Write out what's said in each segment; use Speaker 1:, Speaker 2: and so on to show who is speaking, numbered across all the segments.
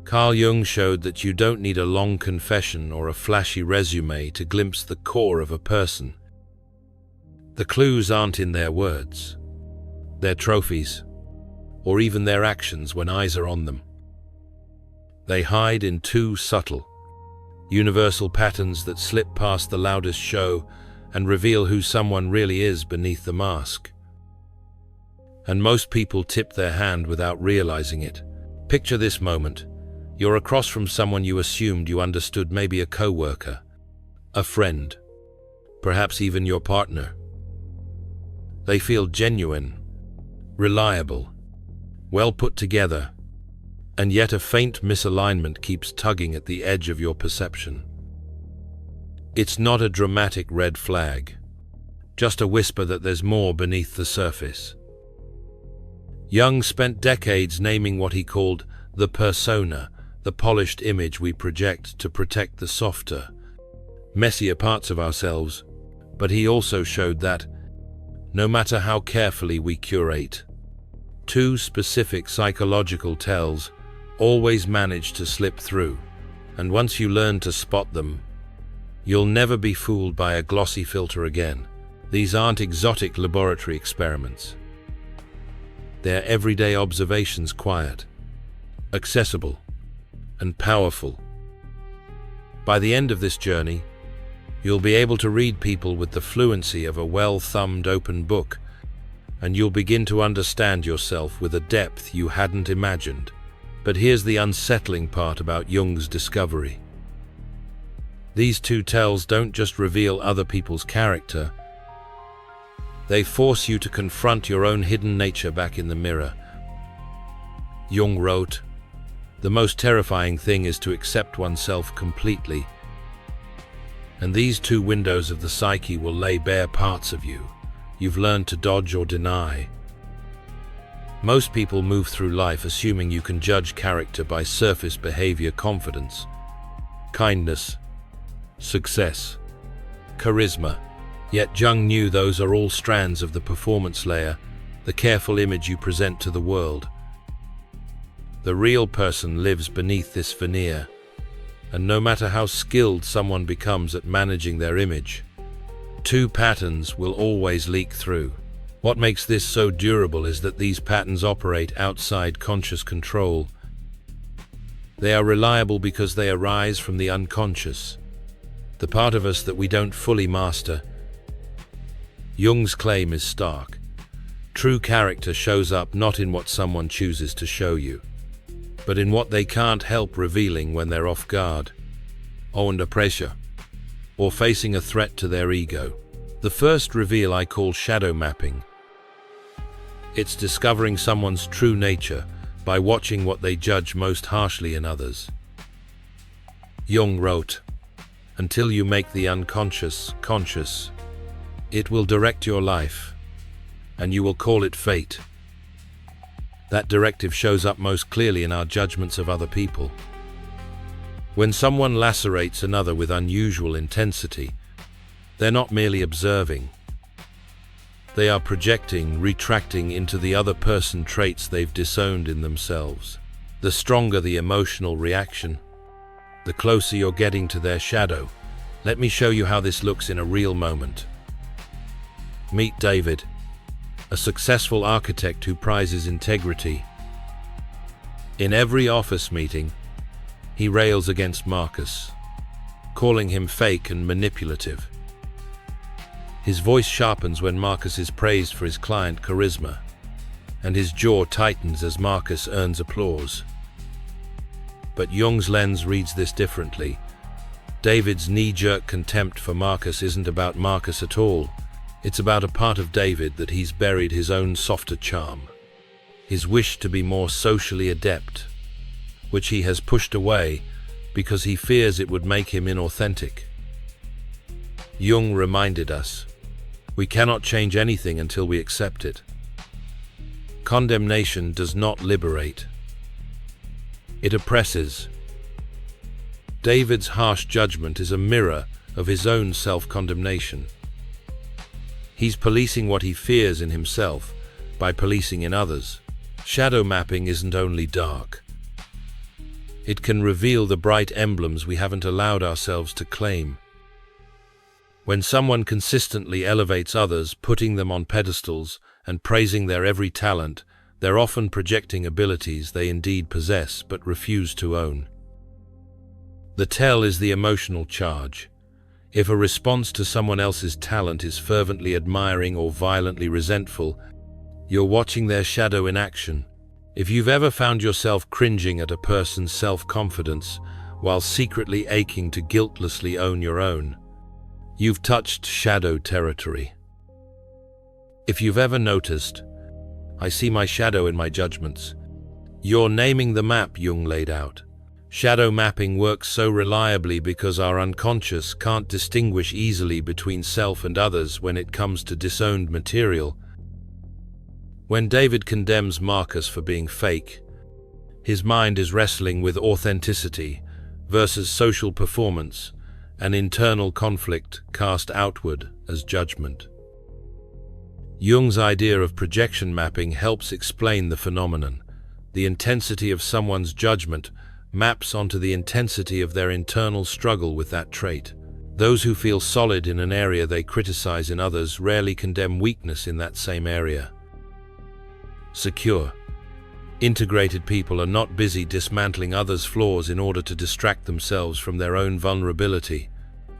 Speaker 1: Carl Jung showed that you don't need a long confession or a flashy resume to glimpse the core of a person. The clues aren't in their words, their trophies, or even their actions when eyes are on them. They hide in two subtle, universal patterns that slip past the loudest show and reveal who someone really is beneath the mask. And most people tip their hand without realizing it. Picture this moment. You're across from someone you assumed you understood, maybe a coworker, a friend, perhaps even your partner. They feel genuine, reliable, well put together, and yet a faint misalignment keeps tugging at the edge of your perception. It's not a dramatic red flag, just a whisper that there's more beneath the surface. Jung spent decades naming what he called the persona, the polished image we project to protect the softer, messier parts of ourselves, but he also showed that, no matter how carefully we curate, two specific psychological tells always manage to slip through, and once you learn to spot them, you'll never be fooled by a glossy filter again. These aren't exotic laboratory experiments. They're everyday observations, quiet, accessible, and powerful. By the end of this journey, you'll be able to read people with the fluency of a well-thumbed open book, and you'll begin to understand yourself with a depth you hadn't imagined. But here's the unsettling part about Jung's discovery. These two tells don't just reveal other people's character, they force you to confront your own hidden nature back in the mirror. Jung wrote, "The most terrifying thing is to accept oneself completely. And these two windows of the psyche will lay bare parts of you you've learned to dodge or deny." Most people move through life assuming you can judge character by surface behavior, confidence, kindness, success, charisma. Yet Jung knew those are all strands of the performance layer, the careful image you present to the world. The real person lives beneath this veneer, and no matter how skilled someone becomes at managing their image, two patterns will always leak through. What makes this so durable is that these patterns operate outside conscious control. They are reliable because they arise from the unconscious, the part of us that we don't fully master. Jung's claim is stark. True character shows up not in what someone chooses to show you, but in what they can't help revealing when they're off guard, or under pressure, or facing a threat to their ego. The first reveal I call shadow mapping. It's discovering someone's true nature by watching what they judge most harshly in others. Jung wrote, "Until you make the unconscious conscious, it will direct your life, and you will call it fate." That directive shows up most clearly in our judgments of other people. When someone lacerates another with unusual intensity, they're not merely observing. They are projecting, retracting into the other person traits they've disowned in themselves. The stronger the emotional reaction, the closer you're getting to their shadow. Let me show you how this looks in a real moment. Meet David, a successful architect who prizes integrity. In every office meeting, he rails against Marcus, calling him fake and manipulative. His voice sharpens when Marcus is praised for his client charisma, and his jaw tightens as Marcus earns applause. But Jung's lens reads this differently. David's knee-jerk contempt for Marcus isn't about Marcus at all. It's about a part of David that he's buried his own softer charm, his wish to be more socially adept, which he has pushed away because he fears it would make him inauthentic. Jung reminded us, we cannot change anything until we accept it. Condemnation does not liberate. It oppresses. David's harsh judgment is a mirror of his own self-condemnation. He's policing what he fears in himself by policing in others. Shadow mapping isn't only dark. It can reveal the bright emblems we haven't allowed ourselves to claim. When someone consistently elevates others, putting them on pedestals and praising their every talent, they're often projecting abilities they indeed possess but refuse to own. The tell is the emotional charge. If a response to someone else's talent is fervently admiring or violently resentful, you're watching their shadow in action. If you've ever found yourself cringing at a person's self-confidence while secretly aching to guiltlessly own your own, you've touched shadow territory. If you've ever noticed, "I see my shadow in my judgments," you're naming the map Jung laid out. Shadow mapping works so reliably because our unconscious can't distinguish easily between self and others when it comes to disowned material. When David condemns Marcus for being fake, his mind is wrestling with authenticity versus social performance, an internal conflict cast outward as judgment. Jung's idea of projection mapping helps explain the phenomenon. The intensity of someone's judgment maps onto the intensity of their internal struggle with that trait. Those who feel solid in an area they criticize in others rarely condemn weakness in that same area. Secure, integrated people are not busy dismantling others' flaws in order to distract themselves from their own vulnerability.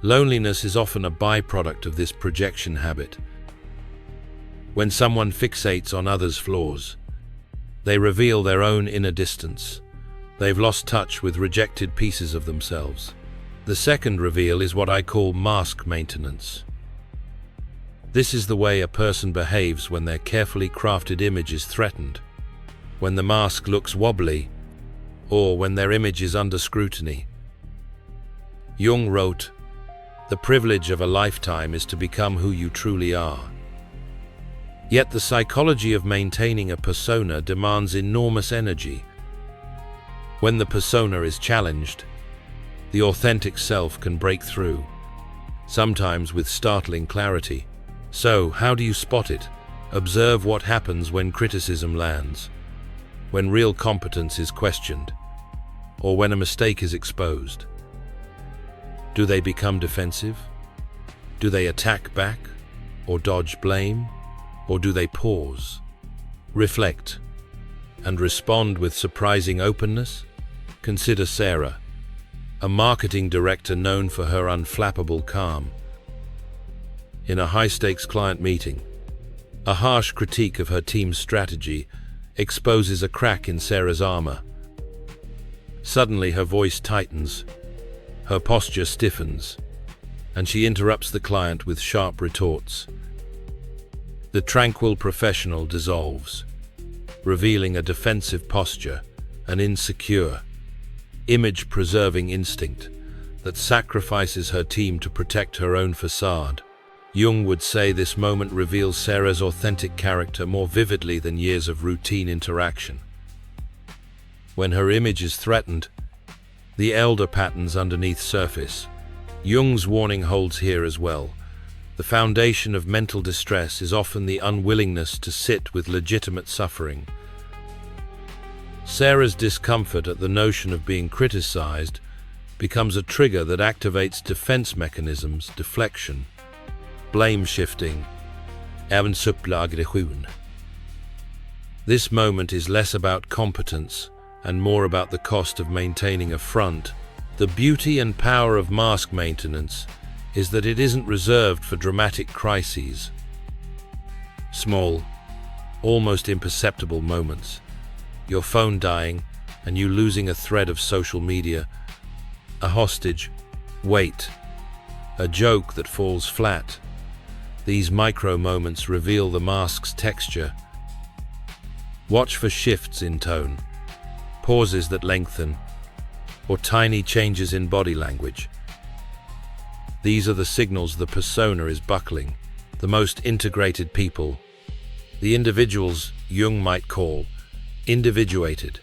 Speaker 1: Loneliness is often a byproduct of this projection habit. When someone fixates on others' flaws, they reveal their own inner distance. They've lost touch with rejected pieces of themselves. The second reveal is what I call mask maintenance. This is the way a person behaves when their carefully crafted image is threatened, when the mask looks wobbly, or when their image is under scrutiny. Jung wrote, "The privilege of a lifetime is to become who you truly are." Yet the psychology of maintaining a persona demands enormous energy. When the persona is challenged, the authentic self can break through, sometimes with startling clarity. So, how do you spot it? Observe what happens when criticism lands, when real competence is questioned, or when a mistake is exposed. Do they become defensive? Do they attack back, or dodge blame? Or do they pause, reflect, and respond with surprising openness? Consider Sarah, a marketing director known for her unflappable calm. In a high-stakes client meeting, a harsh critique of her team's strategy exposes a crack in Sarah's armor. Suddenly her voice tightens, her posture stiffens, and she interrupts the client with sharp retorts. The tranquil professional dissolves, revealing a defensive posture, an insecure, image-preserving instinct that sacrifices her team to protect her own facade. Jung would say this moment reveals Sarah's authentic character more vividly than years of routine interaction. When her image is threatened, the elder patterns underneath surface. Jung's warning holds here as well. The foundation of mental distress is often the unwillingness to sit with legitimate suffering. Sarah's discomfort at the notion of being criticized becomes a trigger that activates defense mechanisms, deflection, blame shifting, and subtle aggression. This moment is less about competence and more about the cost of maintaining a front. The beauty and power of mask maintenance is that it isn't reserved for dramatic crises. Small, almost imperceptible moments, your phone dying and you losing a thread of social media, a hostage, wait, a joke that falls flat. These micro moments reveal the mask's texture. Watch for shifts in tone, pauses that lengthen, or tiny changes in body language. These are the signals the persona is buckling. The most integrated people, the individuals Jung might call individuated,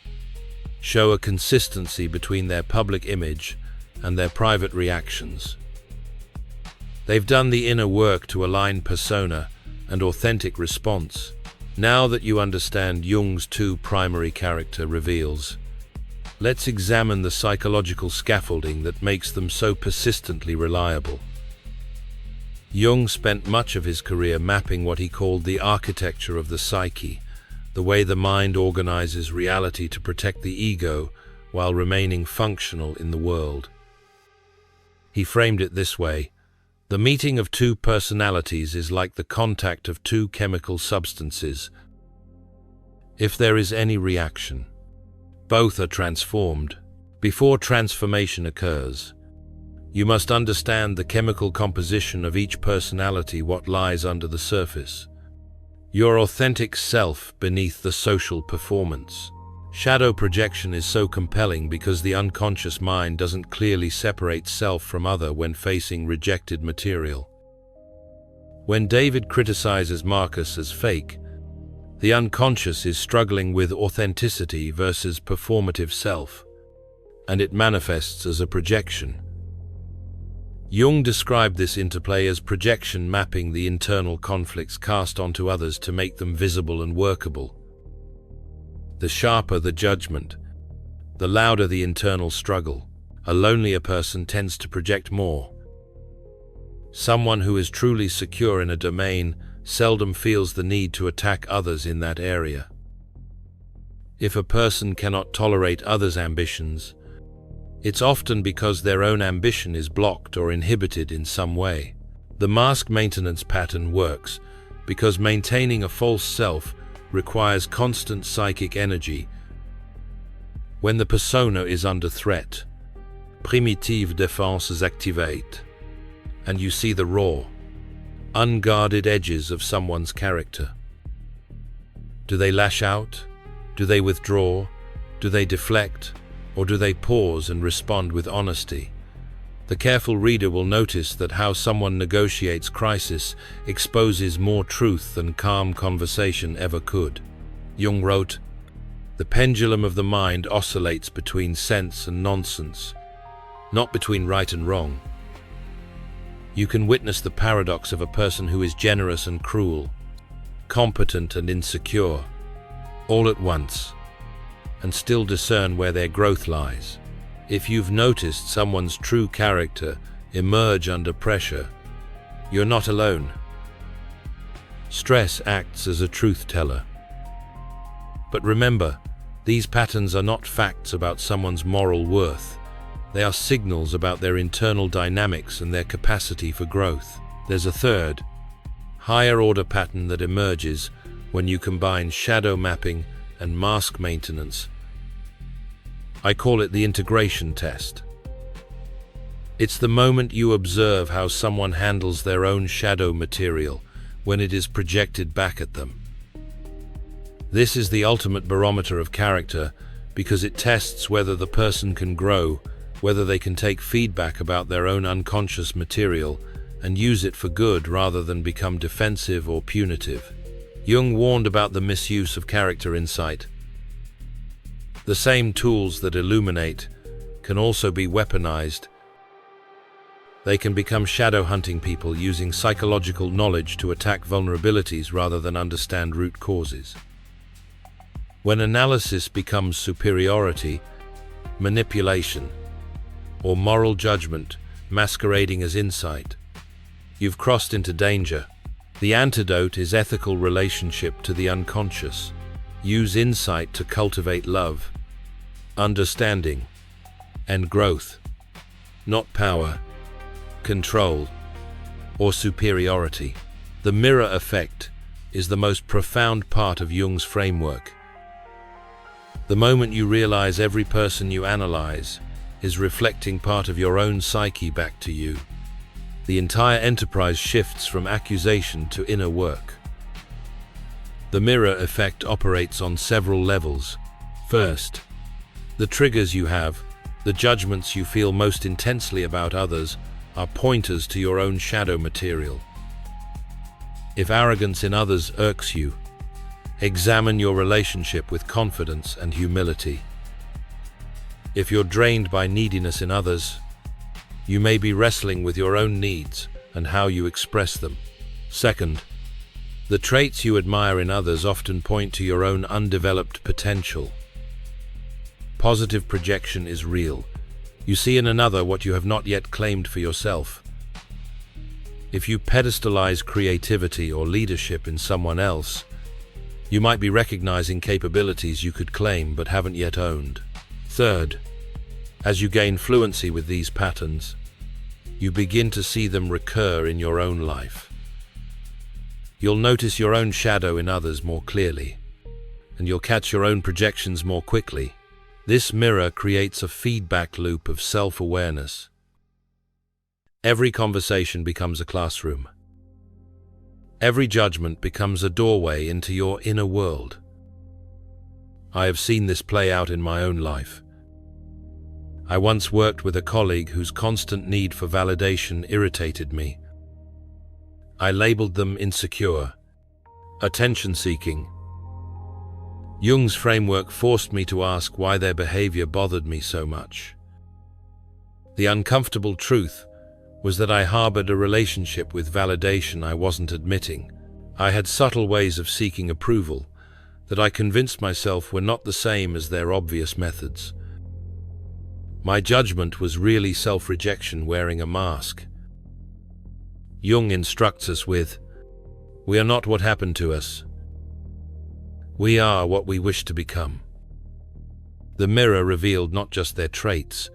Speaker 1: show a consistency between their public image and their private reactions. They've done the inner work to align persona and authentic response. Now that you understand Jung's two primary character reveals, Let's examine the psychological scaffolding that makes them so persistently reliable. Jung spent much of his career mapping what he called the architecture of the psyche, the way the mind organizes reality to protect the ego while remaining functional in the world. He framed it this way: the meeting of two personalities is like the contact of two chemical substances. If there is any reaction, both are transformed. Before transformation occurs, you must understand the chemical composition of each personality, what lies under the surface. Your authentic self beneath the social performance. Shadow projection is so compelling because the unconscious mind doesn't clearly separate self from other when facing rejected material. When David criticizes Marcus as fake, the unconscious is struggling with authenticity versus performative self, and it manifests as a projection. Jung described this interplay as projection mapping the internal conflicts cast onto others to make them visible and workable. The sharper the judgment, the louder the internal struggle. A lonelier person tends to project more. Someone who is truly secure in a domain seldom feels the need to attack others in that area. If a person cannot tolerate others' ambitions, it's often because their own ambition is blocked or inhibited in some way. The mask maintenance pattern works because maintaining a false self requires constant psychic energy. When the persona is under threat, primitive defenses activate, and you see the raw, unguarded edges of someone's character. Do they lash out? Do they withdraw? Do they deflect? Or do they pause and respond with honesty? The careful reader will notice that how someone negotiates crisis exposes more truth than calm conversation ever could. Jung wrote, "The pendulum of the mind oscillates between sense and nonsense, not between right and wrong." You can witness the paradox of a person who is generous and cruel, competent and insecure, all at once, and still discern where their growth lies. If you've noticed someone's true character emerge under pressure, you're not alone. Stress acts as a truth teller. But remember, these patterns are not facts about someone's moral worth. They are signals about their internal dynamics and their capacity for growth. There's a third, higher-order pattern that emerges when you combine shadow mapping and mask maintenance. I call it the integration test. It's the moment you observe how someone handles their own shadow material when it is projected back at them. This is the ultimate barometer of character because it tests whether the person can grow, whether they can take feedback about their own unconscious material and use it for good rather than become defensive or punitive. Jung warned about the misuse of character insight. The same tools that illuminate can also be weaponized. They can become shadow hunting people using psychological knowledge to attack vulnerabilities rather than understand root causes. When analysis becomes superiority, manipulation, or moral judgment masquerading as insight, you've crossed into danger. The antidote is ethical relationship to the unconscious. Use insight to cultivate love, understanding, and growth, not power, control, or superiority. The mirror effect is the most profound part of Jung's framework. The moment you realize every person you analyze is reflecting part of your own psyche back to you, the entire enterprise shifts from accusation to inner work. The mirror effect operates on several levels. First, the triggers you have, the judgments you feel most intensely about others, are pointers to your own shadow material. If arrogance in others irks you, examine your relationship with confidence and humility. If you're drained by neediness in others, you may be wrestling with your own needs and how you express them. Second, the traits you admire in others often point to your own undeveloped potential. Positive projection is real. You see in another what you have not yet claimed for yourself. If you pedestalize creativity or leadership in someone else, you might be recognizing capabilities you could claim but haven't yet owned. Third, as you gain fluency with these patterns, you begin to see them recur in your own life. You'll notice your own shadow in others more clearly, and you'll catch your own projections more quickly. This mirror creates a feedback loop of self-awareness. Every conversation becomes a classroom. Every judgment becomes a doorway into your inner world. I have seen this play out in my own life. I once worked with a colleague whose constant need for validation irritated me. I labeled them insecure, attention-seeking. Jung's framework forced me to ask why their behavior bothered me so much. The uncomfortable truth was that I harbored a relationship with validation I wasn't admitting. I had subtle ways of seeking approval that I convinced myself were not the same as their obvious methods. My judgment was really self-rejection wearing a mask. Jung instructs us with, "We are not what happened to us. We are what we wish to become." The mirror revealed not just their traits,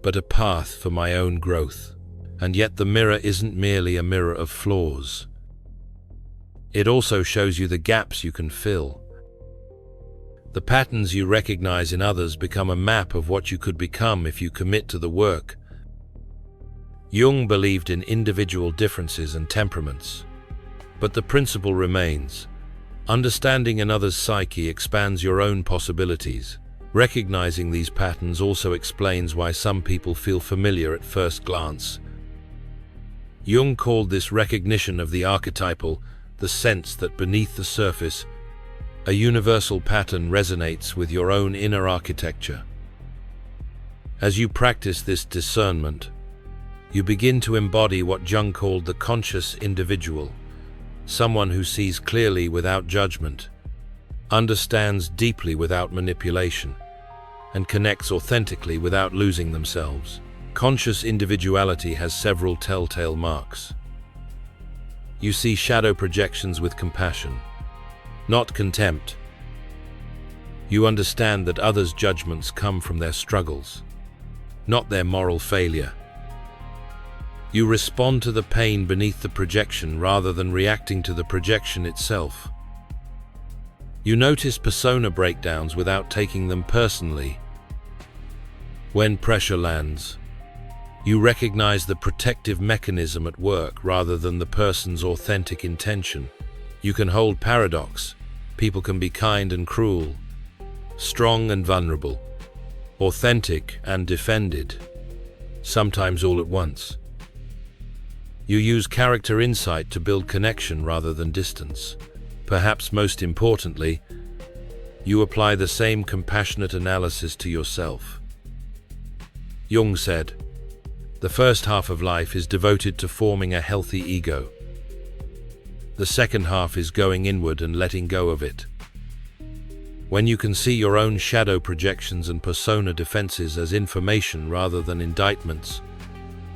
Speaker 1: but a path for my own growth. And yet the mirror isn't merely a mirror of flaws. It also shows you the gaps you can fill. The patterns you recognize in others become a map of what you could become if you commit to the work. Jung believed in individual differences and temperaments, but the principle remains. Understanding another's psyche expands your own possibilities. Recognizing these patterns also explains why some people feel familiar at first glance. Jung called this recognition of the archetypal the sense that beneath the surface, a universal pattern resonates with your own inner architecture. As you practice this discernment, you begin to embody what Jung called the conscious individual, someone who sees clearly without judgment, understands deeply without manipulation, and connects authentically without losing themselves. Conscious individuality has several telltale marks. You see shadow projections with compassion, not contempt. You understand that others' judgments come from their struggles, not their moral failure. You respond to the pain beneath the projection rather than reacting to the projection itself. You notice persona breakdowns without taking them personally. When pressure lands, you recognize the protective mechanism at work rather than the person's authentic intention. You can hold paradox. People can be kind and cruel, strong and vulnerable, authentic and defended, sometimes all at once. You use character insight to build connection rather than distance. Perhaps most importantly, you apply the same compassionate analysis to yourself. Jung said, "The first half of life is devoted to forming a healthy ego. The second half is going inward and letting go of it." When you can see your own shadow projections and persona defenses as information rather than indictments,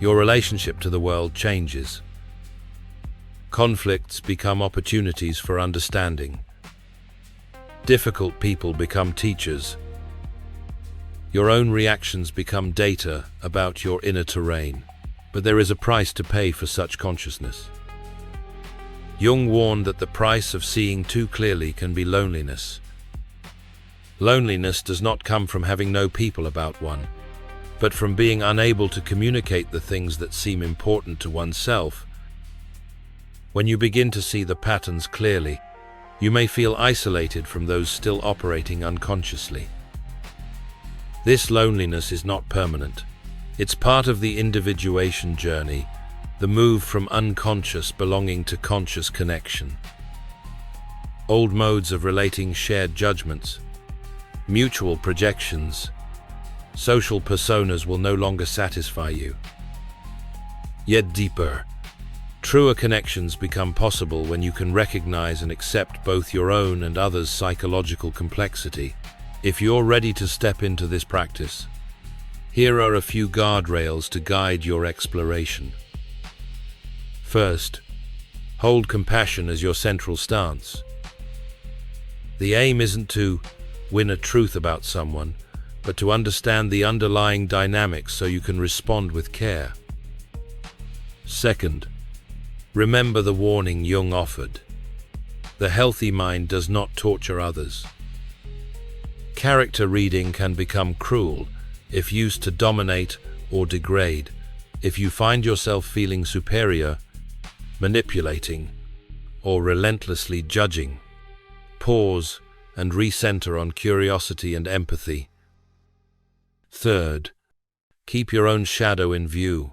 Speaker 1: your relationship to the world changes. Conflicts become opportunities for understanding. Difficult people become teachers. Your own reactions become data about your inner terrain. But there is a price to pay for such consciousness. Jung warned that the price of seeing too clearly can be loneliness. Loneliness does not come from having no people about one, but from being unable to communicate the things that seem important to oneself. When you begin to see the patterns clearly, you may feel isolated from those still operating unconsciously. This loneliness is not permanent. It's part of the individuation journey, the move from unconscious belonging to conscious connection. Old modes of relating shared judgments, mutual projections, social personas will no longer satisfy you. Yet deeper, truer connections become possible when you can recognize and accept both your own and others' psychological complexity. If you're ready to step into this practice, here are a few guardrails to guide your exploration. First, hold compassion as your central stance. The aim isn't to win a truth about someone, but to understand the underlying dynamics so you can respond with care. Second, remember the warning Jung offered. The healthy mind does not torture others. Character reading can become cruel if used to dominate or degrade. If you find yourself feeling superior, manipulating, or relentlessly judging, pause and recenter on curiosity and empathy. Third, keep your own shadow in view.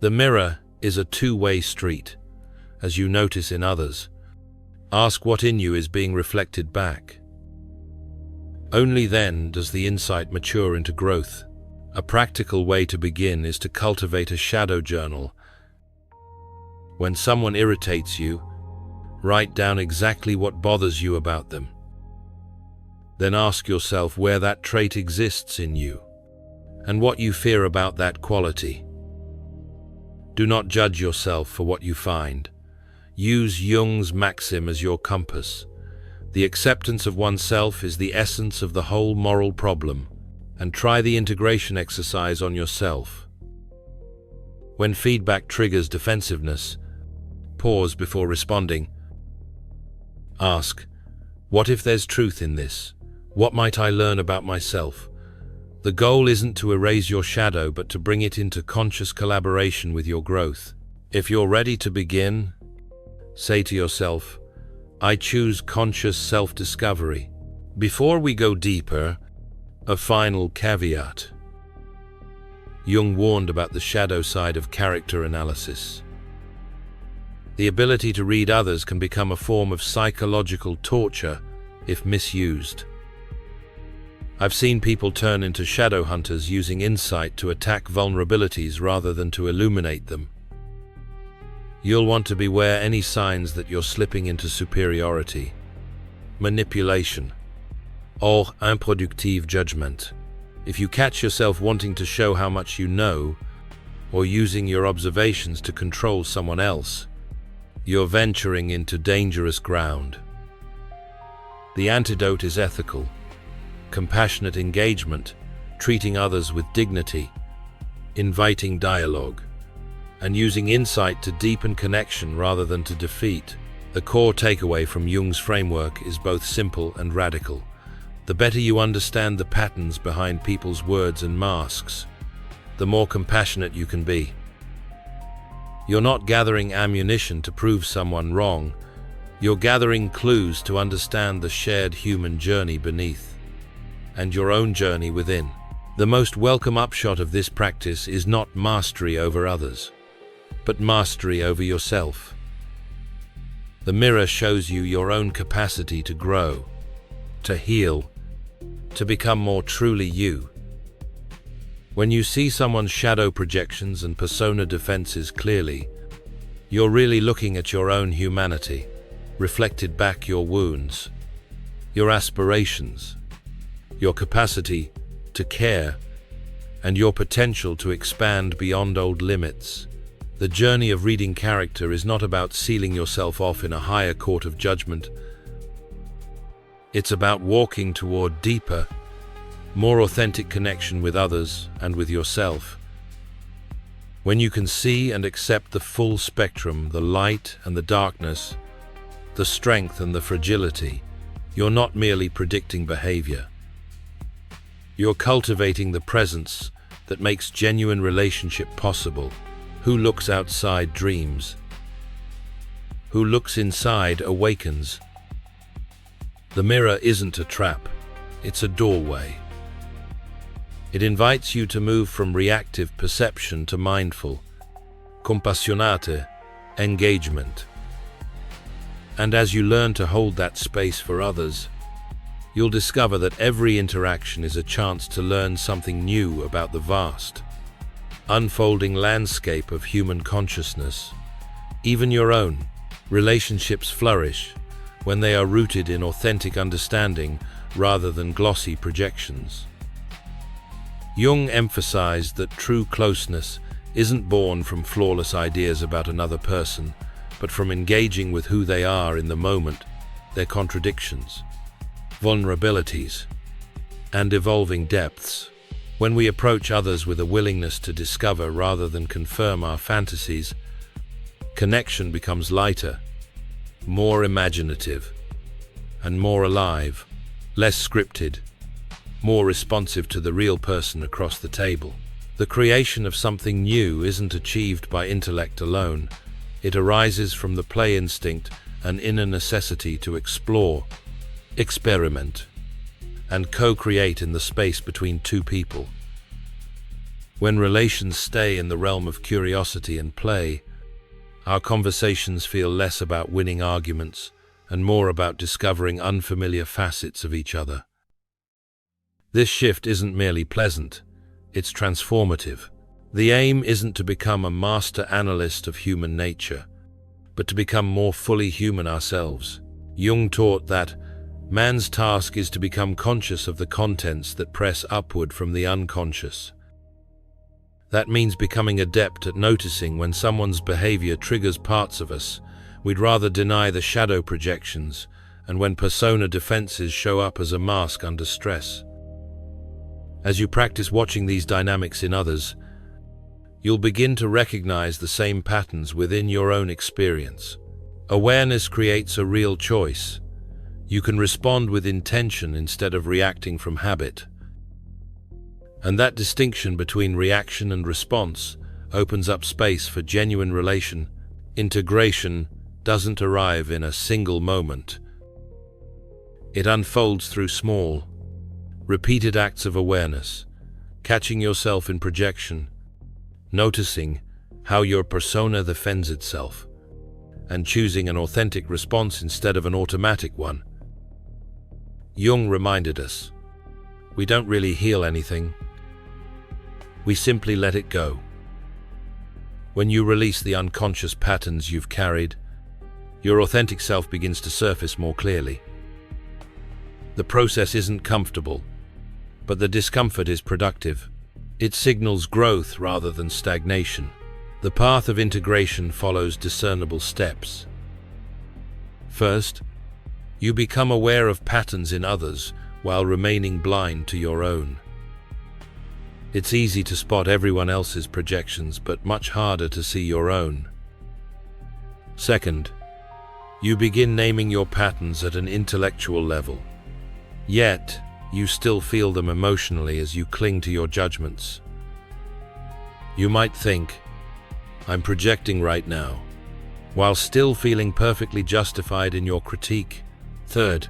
Speaker 1: The mirror is a two-way street, as you notice in others. Ask what in you is being reflected back. Only then does the insight mature into growth. A practical way to begin is to cultivate a shadow journal. When someone irritates you, write down exactly what bothers you about them. Then ask yourself where that trait exists in you, and what you fear about that quality. Do not judge yourself for what you find. Use Jung's maxim as your compass. The acceptance of oneself is the essence of the whole moral problem, and try the integration exercise on yourself. When feedback triggers defensiveness, pause before responding. Ask, what if there's truth in this? What might I learn about myself? The goal isn't to erase your shadow, but to bring it into conscious collaboration with your growth. If you're ready to begin, say to yourself, I choose conscious self-discovery. Before we go deeper, a final caveat. Jung warned about the shadow side of character analysis. The ability to read others can become a form of psychological torture if misused. I've seen people turn into shadow hunters using insight to attack vulnerabilities rather than to illuminate them. You'll want to beware any signs that you're slipping into superiority, manipulation, or unproductive judgment. If you catch yourself wanting to show how much you know, or using your observations to control someone else, you're venturing into dangerous ground. The antidote is ethical, compassionate engagement, treating others with dignity, inviting dialogue, and using insight to deepen connection rather than to defeat. The core takeaway from Jung's framework is both simple and radical. The better you understand the patterns behind people's words and masks, the more compassionate you can be. You're not gathering ammunition to prove someone wrong. You're gathering clues to understand the shared human journey beneath, and your own journey within. The most welcome upshot of this practice is not mastery over others, but mastery over yourself. The mirror shows you your own capacity to grow, to heal, to become more truly you. When you see someone's shadow projections and persona defenses clearly, you're really looking at your own humanity, reflected back your wounds, your aspirations, your capacity to care, and your potential to expand beyond old limits. The journey of reading character is not about sealing yourself off in a higher court of judgment. It's about walking toward deeper, more authentic connection with others and with yourself. When you can see and accept the full spectrum, the light and the darkness, the strength and the fragility, you're not merely predicting behavior. You're cultivating the presence that makes genuine relationship possible. Who looks outside dreams. Who looks inside awakens. The mirror isn't a trap, it's a doorway. It invites you to move from reactive perception to mindful, compassionate engagement. And as you learn to hold that space for others, you'll discover that every interaction is a chance to learn something new about the vast, unfolding landscape of human consciousness. Even your own relationships flourish when they are rooted in authentic understanding rather than glossy projections. Jung emphasized that true closeness isn't born from flawless ideas about another person, but from engaging with who they are in the moment, their contradictions, vulnerabilities, and evolving depths. When we approach others with a willingness to discover rather than confirm our fantasies, connection becomes lighter, more imaginative, and more alive, less scripted, more responsive to the real person across the table. The creation of something new isn't achieved by intellect alone. It arises from the play instinct, an inner necessity to explore, experiment, and co-create in the space between two people. When relations stay in the realm of curiosity and play, our conversations feel less about winning arguments and more about discovering unfamiliar facets of each other. This shift isn't merely pleasant, it's transformative. The aim isn't to become a master analyst of human nature, but to become more fully human ourselves. Jung taught that man's task is to become conscious of the contents that press upward from the unconscious. That means becoming adept at noticing when someone's behavior triggers parts of us we'd rather deny, the shadow projections, and when persona defenses show up as a mask under stress. As you practice watching these dynamics in others, you'll begin to recognize the same patterns within your own experience. Awareness creates a real choice. You can respond with intention instead of reacting from habit. And that distinction between reaction and response opens up space for genuine relation. Integration doesn't arrive in a single moment. It unfolds through small, repeated acts of awareness, catching yourself in projection, noticing how your persona defends itself, and choosing an authentic response instead of an automatic one. Jung reminded us, we don't really heal anything. We simply let it go. When you release the unconscious patterns you've carried, your authentic self begins to surface more clearly. The process isn't comfortable, but the discomfort is productive. It signals growth rather than stagnation. The path of integration follows discernible steps. First, you become aware of patterns in others while remaining blind to your own. It's easy to spot everyone else's projections, but much harder to see your own. Second, you begin naming your patterns at an intellectual level. Yet, you still feel them emotionally as you cling to your judgments. You might think, I'm projecting right now, while still feeling perfectly justified in your critique. Third,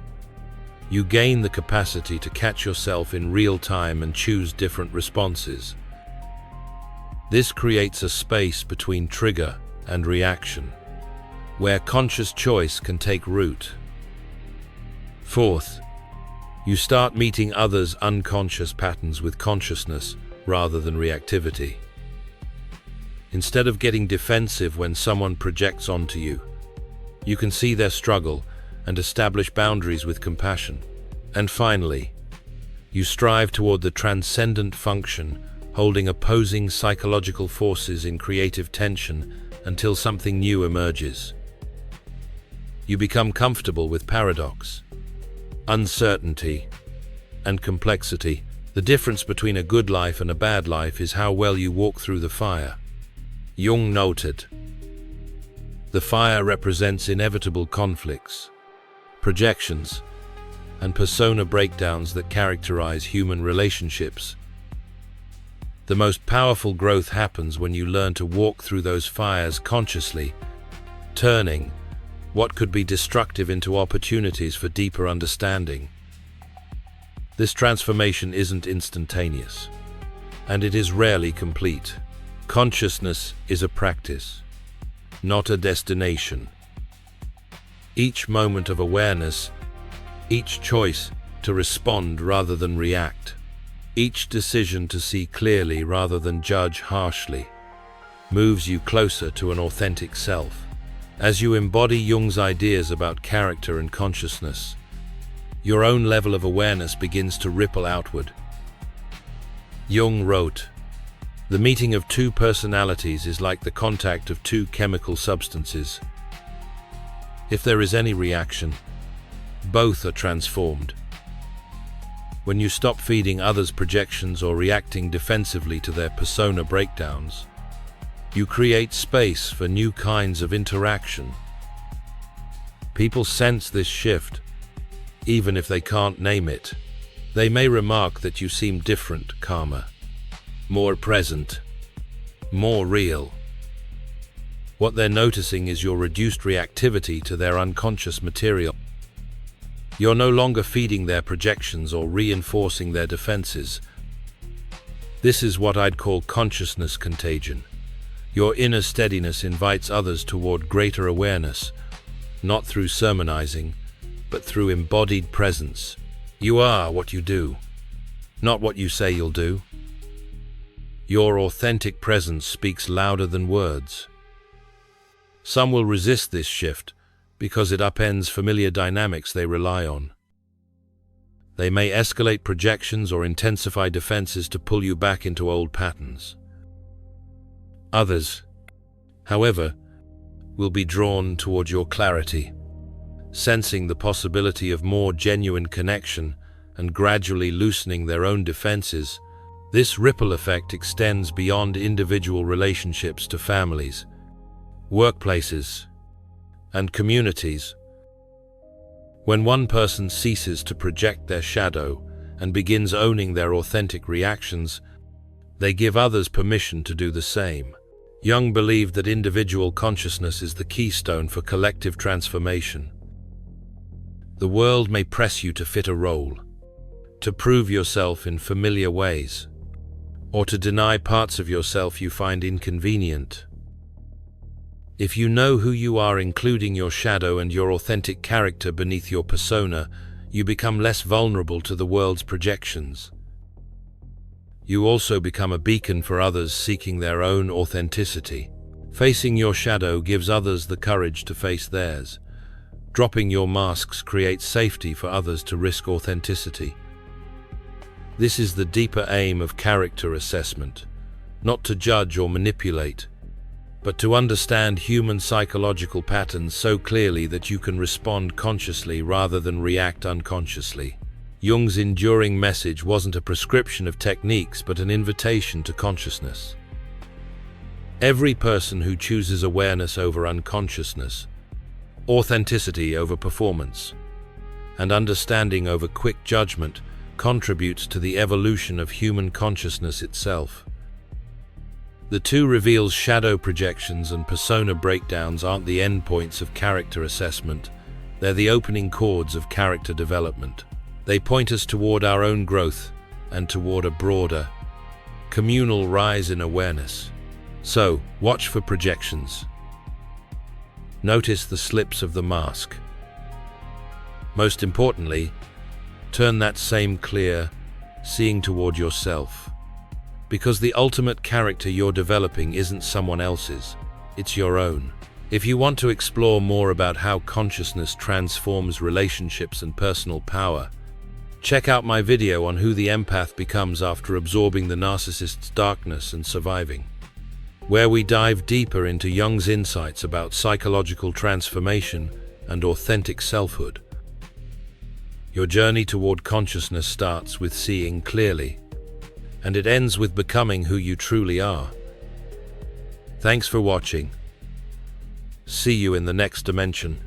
Speaker 1: you gain the capacity to catch yourself in real time and choose different responses. This creates a space between trigger and reaction, where conscious choice can take root. Fourth, you start meeting others' unconscious patterns with consciousness rather than reactivity. Instead of getting defensive when someone projects onto you, you can see their struggle and establish boundaries with compassion. And finally, you strive toward the transcendent function, holding opposing psychological forces in creative tension until something new emerges. You become comfortable with paradox, uncertainty, and complexity. The difference between a good life and a bad life is how well you walk through the fire. Jung noted, the fire represents inevitable conflicts, projections, and persona breakdowns that characterize human relationships. The most powerful growth happens when you learn to walk through those fires consciously, turning what could be destructive into opportunities for deeper understanding. This transformation isn't instantaneous, and it is rarely complete. Consciousness is a practice, not a destination. Each moment of awareness, each choice to respond rather than react, each decision to see clearly rather than judge harshly, moves you closer to an authentic self. As you embody Jung's ideas about character and consciousness, your own level of awareness begins to ripple outward. Jung wrote, "The meeting of two personalities is like the contact of two chemical substances. If there is any reaction, both are transformed. When you stop feeding others' projections or reacting defensively to their persona breakdowns, you create space for new kinds of interaction." People sense this shift, even if they can't name it. They may remark that you seem different, calmer, more present, more real. What they're noticing is your reduced reactivity to their unconscious material. You're no longer feeding their projections or reinforcing their defenses. This is what I'd call consciousness contagion. Your inner steadiness invites others toward greater awareness, not through sermonizing, but through embodied presence. You are what you do, not what you say you'll do. Your authentic presence speaks louder than words. Some will resist this shift because it upends familiar dynamics they rely on. They may escalate projections or intensify defenses to pull you back into old patterns. Others, however, will be drawn toward your clarity, sensing the possibility of more genuine connection and gradually loosening their own defenses. This ripple effect extends beyond individual relationships to families, workplaces, and communities. When one person ceases to project their shadow and begins owning their authentic reactions, they give others permission to do the same. Jung believed that individual consciousness is the keystone for collective transformation. The world may press you to fit a role, to prove yourself in familiar ways, or to deny parts of yourself you find inconvenient. If you know who you are, including your shadow and your authentic character beneath your persona, you become less vulnerable to the world's projections. You also become a beacon for others seeking their own authenticity. Facing your shadow gives others the courage to face theirs. Dropping your masks creates safety for others to risk authenticity. This is the deeper aim of character assessment, not to judge or manipulate, but to understand human psychological patterns so clearly that you can respond consciously rather than react unconsciously. Jung's enduring message wasn't a prescription of techniques, but an invitation to consciousness. Every person who chooses awareness over unconsciousness, authenticity over performance, and understanding over quick judgment contributes to the evolution of human consciousness itself. The two reveals shadow projections and persona breakdowns aren't the endpoints of character assessment, they're the opening chords of character development. They point us toward our own growth and toward a broader, communal rise in awareness. So, watch for projections. Notice the slips of the mask. Most importantly, turn that same clear, seeing toward yourself. Because the ultimate character you're developing isn't someone else's, it's your own. If you want to explore more about how consciousness transforms relationships and personal power, check out my video on who the empath becomes after absorbing the narcissist's darkness and surviving, where we dive deeper into Jung's insights about psychological transformation and authentic selfhood. Your journey toward consciousness starts with seeing clearly, and it ends with becoming who you truly are. Thanks for watching. See you in the next dimension.